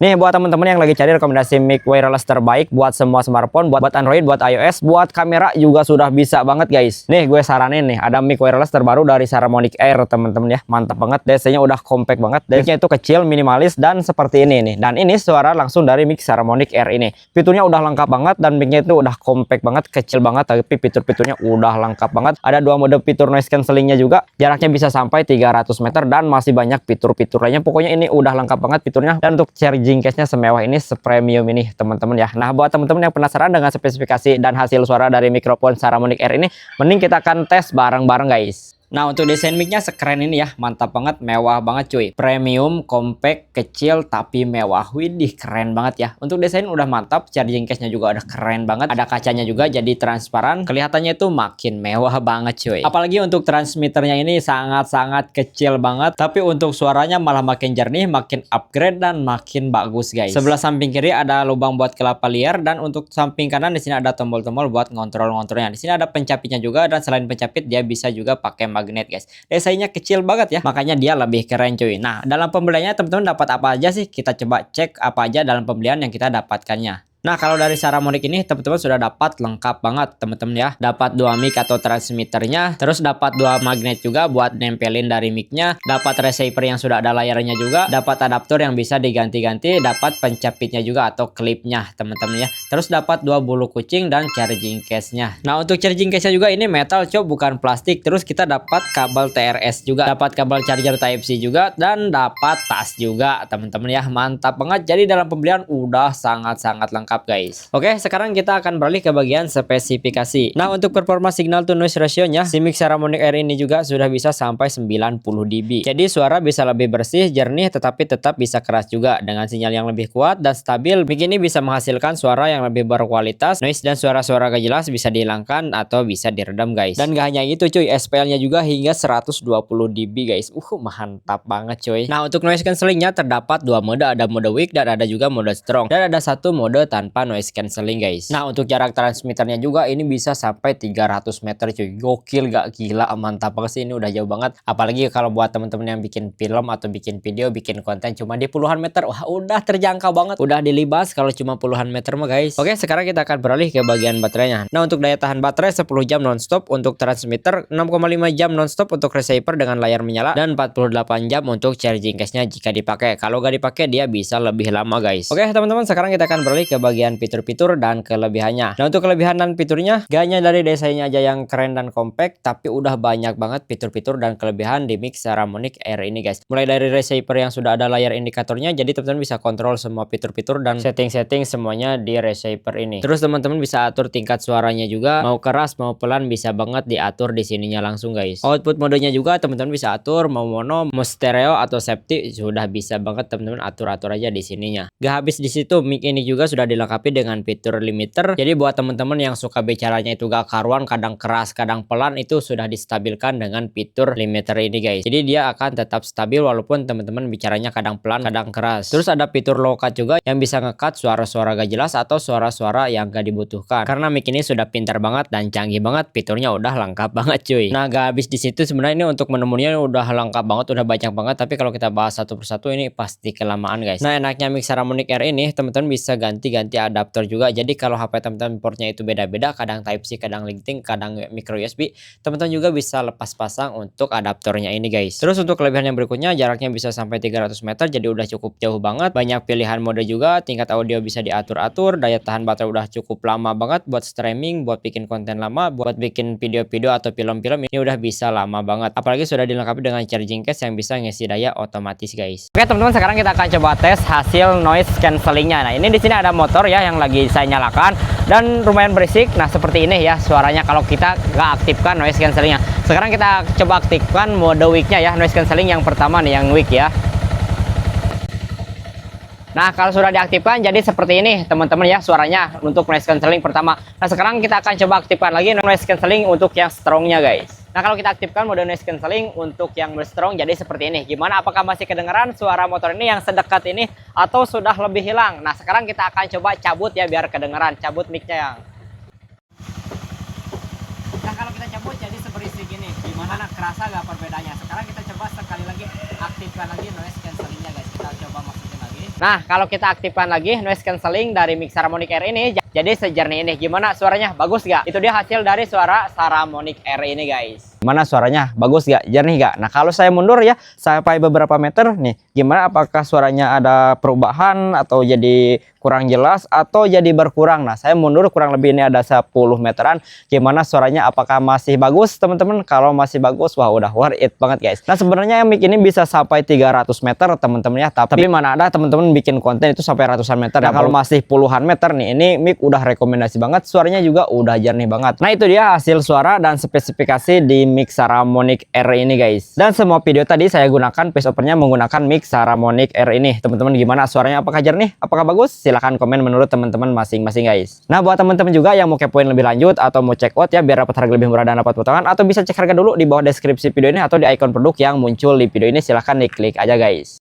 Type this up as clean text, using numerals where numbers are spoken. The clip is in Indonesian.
Nih buat teman-teman yang lagi cari rekomendasi mic wireless terbaik buat semua smartphone, buat Android, buat iOS, buat kamera juga sudah bisa banget guys. Nih gue saranin nih, ada mic wireless terbaru dari Saramonic Air teman-teman ya. Mantap banget, DC-nya udah compact banget. DC-nya itu kecil, minimalis dan seperti ini nih. Dan ini suara langsung dari mic Saramonic Air ini. Fiturnya udah lengkap banget dan mic-nya itu udah compact banget, kecil banget tapi fitur-fiturnya udah lengkap banget. Ada dua mode fitur noise cancellingnya juga. Jaraknya bisa sampai 300 meter dan masih banyak fitur-fitur lainnya. Pokoknya ini udah lengkap banget fiturnya. Dan untuk charging case-nya semewah ini, sepremium ini teman-teman ya. Nah buat teman-teman yang penasaran dengan spesifikasi dan hasil suara dari mikrofon Saramonic Air ini, mending kita akan tes bareng-bareng guys. Nah untuk desain mic-nya sekeren ini ya, mantap banget, mewah banget cuy. Premium, compact, kecil tapi mewah. Widih keren banget ya. Untuk desain udah mantap, charging case-nya juga udah keren banget. Ada kacanya juga jadi transparan, kelihatannya itu makin mewah banget cuy. Apalagi untuk transmitternya ini sangat-sangat kecil banget, tapi untuk suaranya malah makin jernih, makin upgrade dan makin bagus guys. Sebelah samping kiri ada lubang buat kelapa liar dan untuk samping kanan di sini ada tombol-tombol buat ngontrol-ngontrolnya. Di sini ada pencapitnya juga dan selain pencapit dia bisa juga pakai magnet guys. Desainnya kecil banget ya, makanya dia lebih keren cuy. Nah dalam pembeliannya teman-teman dapat apa aja sih? Kita coba cek apa aja dalam pembelian yang kita dapatkannya. Nah kalau dari Saramonic ini teman-teman sudah dapat lengkap banget teman-teman ya. Dapat dua mic atau transmitternya, terus dapat dua magnet juga buat nempelin dari micnya, dapat receiver yang sudah ada layarnya juga, dapat adaptor yang bisa diganti-ganti, dapat pencapitnya juga atau klipnya teman-teman ya. Terus dapat dua bulu kucing dan charging case-nya. Nah untuk charging case-nya juga ini metal cok, bukan plastik. Terus kita dapat kabel TRS juga, dapat kabel charger Type C juga, dan dapat tas juga teman-teman ya. Mantap banget. Jadi dalam pembelian udah sangat-sangat lengkap guys. Oke, sekarang kita akan beralih ke bagian spesifikasi. Nah, untuk performa signal to noise ratio-nya, si mic Saramonic Air ini juga sudah bisa sampai 90 dB. Jadi suara bisa lebih bersih, jernih, tetapi tetap bisa keras juga. Dengan sinyal yang lebih kuat dan stabil, mic ini bisa menghasilkan suara yang lebih berkualitas. Noise dan suara-suara gak jelas bisa dihilangkan atau bisa diredam guys. Dan gak hanya itu cuy, SPL-nya juga hingga 120 dB guys. Mantap banget cuy. Nah, untuk noise cancelling-nya terdapat dua mode, ada mode weak dan ada juga mode strong. Dan ada satu mode tanpa noise cancelling guys. Nah untuk jarak transmitternya juga ini bisa sampai 300 meter cuy. Gokil gak? Gila mantap banget sih, ini udah jauh banget. Apalagi kalau buat temen-temen yang bikin film atau bikin video, bikin konten cuma di puluhan meter, wah udah terjangkau banget, udah dilibas kalau cuma puluhan meter mah guys. Oke sekarang kita akan beralih ke bagian baterainya. Nah untuk daya tahan baterai 10 jam nonstop untuk transmitter, 6,5 jam nonstop untuk receiver dengan layar menyala, dan 48 jam untuk charging case-nya jika dipakai. Kalau gak dipakai dia bisa lebih lama guys. Oke teman-teman, sekarang kita akan beralih ke bagian fitur-fitur dan kelebihannya. Nah untuk kelebihan dan fiturnya, gak hanya dari desainnya aja yang keren dan compact, tapi udah banyak banget fitur-fitur dan kelebihan di mic Saramonic Air ini guys. Mulai dari receiver yang sudah ada layar indikatornya, jadi teman-teman bisa kontrol semua fitur-fitur dan setting-setting semuanya di receiver ini. Terus teman-teman bisa atur tingkat suaranya juga, mau keras mau pelan bisa banget diatur di sininya langsung guys. Output modenya juga teman-teman bisa atur, mau mono, mau stereo atau safety, sudah bisa banget teman-teman atur-atur aja di sininya. Gak habis di situ, mic ini juga sudah dilengkapi dengan fitur limiter. Jadi buat teman-teman yang suka bicaranya itu gak karuan, kadang keras kadang pelan, itu sudah distabilkan dengan fitur limiter ini guys. Jadi dia akan tetap stabil walaupun teman-teman bicaranya kadang pelan kadang keras. Terus ada fitur low cut juga yang bisa nge-cut suara-suara gak jelas atau suara-suara yang gak dibutuhkan. Karena mic ini sudah pintar banget dan canggih banget, fiturnya udah lengkap banget cuy. Nah gak habis di situ, sebenarnya ini untuk menu-menunya udah lengkap banget, udah banyak banget, tapi kalau kita bahas satu persatu ini pasti kelamaan guys. Nah enaknya mic Saramonic Air ini teman-teman bisa ganti-ganti adaptor juga. Jadi kalau HP teman-teman portnya itu beda-beda, kadang Type C, kadang Lightning, kadang micro USB, teman-teman juga bisa lepas pasang untuk adaptornya ini guys. Terus untuk kelebihan yang berikutnya, jaraknya bisa sampai 300 meter, jadi udah cukup jauh banget. Banyak pilihan mode juga, tingkat audio bisa diatur-atur, daya tahan baterai udah cukup lama banget buat streaming, buat bikin konten lama, buat bikin video-video atau film-film, ini udah bisa lama banget. Apalagi sudah dilengkapi dengan charging case yang bisa ngisi daya otomatis guys. Oke teman-teman, sekarang kita akan coba tes hasil noise cancellingnya. Nah ini di sini ada motor ya yang lagi saya nyalakan dan lumayan berisik. Nah seperti ini ya suaranya kalau kita nggak aktifkan noise cancellingnya. Sekarang kita coba aktifkan mode weak-nya ya, noise cancelling yang pertama nih, yang weak ya. Nah kalau sudah diaktifkan jadi seperti ini teman-teman ya suaranya untuk noise cancelling pertama. Nah sekarang kita akan coba aktifkan lagi noise cancelling untuk yang strongnya guys. Nah kalau kita aktifkan mode noise cancelling untuk yang strong jadi seperti ini. Gimana, apakah masih kedengaran suara motor ini yang sedekat ini atau sudah lebih hilang? Nah sekarang kita akan coba cabut ya biar kedengaran, cabut mic-nya yang. Nah kalau kita cabut jadi seberisik ini. Gimana, kerasa gak perbedaannya? Sekarang kita coba sekali lagi aktifkan lagi noise cancellingnya guys. Kita coba masukin lagi. Nah, kalau kita aktifkan lagi noise cancelling dari mic Saramonic Air ini, jadi sejernih ini. Gimana suaranya? Bagus gak? Itu dia hasil dari suara Saramonic Air ini, guys. Gimana suaranya? Bagus gak? Jernih gak? Nah, kalau saya mundur ya sampai beberapa meter nih, gimana? Apakah suaranya ada perubahan atau jadi kurang jelas atau jadi berkurang? Nah, saya mundur kurang lebih ini ada 10 meteran. Gimana suaranya? Apakah masih bagus, teman-teman? Kalau masih bagus, wah udah worth it banget, guys. Nah, sebenarnya mic ini bisa sampai 300 meter, teman-teman ya. Tapi mana ada teman-teman bikin konten itu sampai ratusan meter. Nah, kalau masih puluhan meter nih, ini mic udah rekomendasi banget. Suaranya juga udah jernih banget. Nah, itu dia hasil suara dan spesifikasi di mic Saramonic Air ini, guys. Dan semua video tadi saya gunakan voice overnya menggunakan mic Saramonic Air ini. Teman-teman gimana suaranya? Apakah jernih? Apakah bagus? Silahkan komen menurut teman-teman masing-masing, guys. Nah, buat teman-teman juga yang mau kepoin lebih lanjut atau mau check out ya biar dapat harga lebih murah dan dapat potongan, atau bisa cek harga dulu di bawah deskripsi video ini atau di icon produk yang muncul di video ini, silahkan diklik aja, guys.